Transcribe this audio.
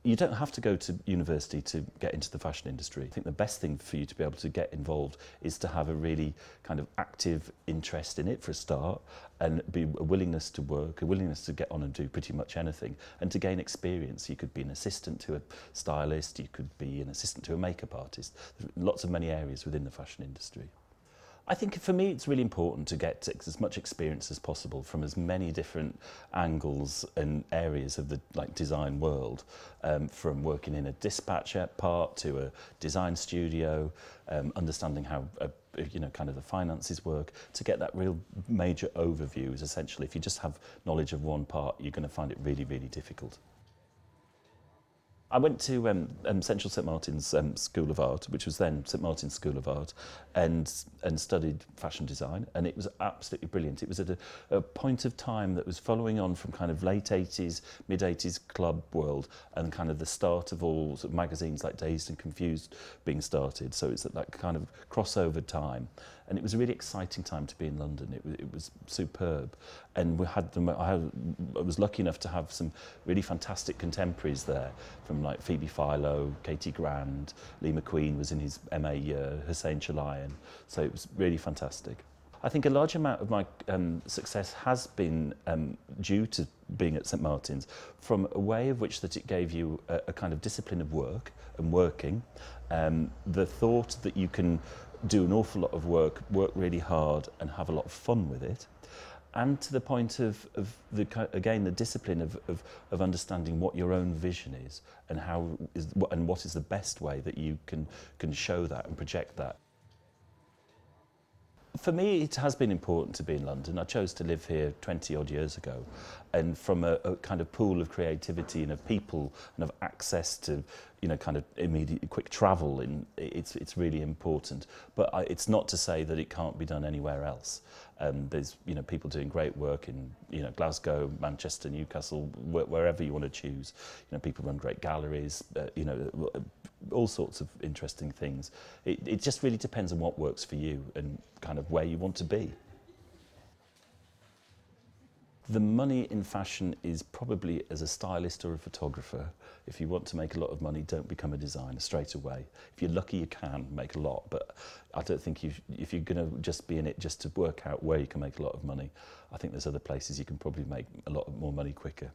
You don't have to go to university to get into the fashion industry. I think the best thing for you to be able to get involved is to have a really kind of active interest in it for a start, and be a willingness to work, a willingness to get on and do pretty much anything, and to gain experience. You could be an assistant to a stylist, you could be an assistant to a makeup artist. There's lots of many areas within the fashion industry. I think for me it's really important to get as much experience as possible from as many different angles and areas of the design world, from working in a dispatch part to a design studio, understanding how kind of the finances work. To get that real major overview is essentially, if you just have knowledge of one part, you're going to find it really, really difficult. I went to Central St Martin's School of Art, which was then St Martin's School of Art, and studied fashion design, and it was absolutely brilliant. It was at a point of time that was following on from kind of late 80s, mid 80s club world, and kind of the start of all sort of magazines like Dazed and Confused being started. So it's at that kind of crossover time, and it was a really exciting time to be in London. It was superb, and we had I was lucky enough to have some really fantastic contemporaries there, from like Phoebe Philo, Katie Grand, Lee McQueen was in his MA year, Hussein Chalayan, so it was really fantastic. I think a large amount of my success has been due to being at St Martin's, from a way of which that it gave you a kind of discipline of work and working, the thought that you can do an awful lot of work really hard and have a lot of fun with it, and to the point of the discipline of understanding what your own vision is, and what is the best way that you can show that and project that. For me, it has been important to be in London. I chose to live here 20 odd years ago, and from a kind of pool of creativity and of people and of access to kind of immediate quick travel, it's really important. But it's not to say that it can't be done anywhere else. There's people doing great work in Glasgow, Manchester, Newcastle, wherever you want to choose. People run great galleries, all sorts of interesting things. It just really depends on what works for you and kind of where you want to be. The money in fashion is probably as a stylist or a photographer. If you want to make a lot of money, don't become a designer straight away. If you're lucky, you can make a lot, but I don't think if you're going to just be in it just to work out where you can make a lot of money, I think there's other places you can probably make a lot more money quicker.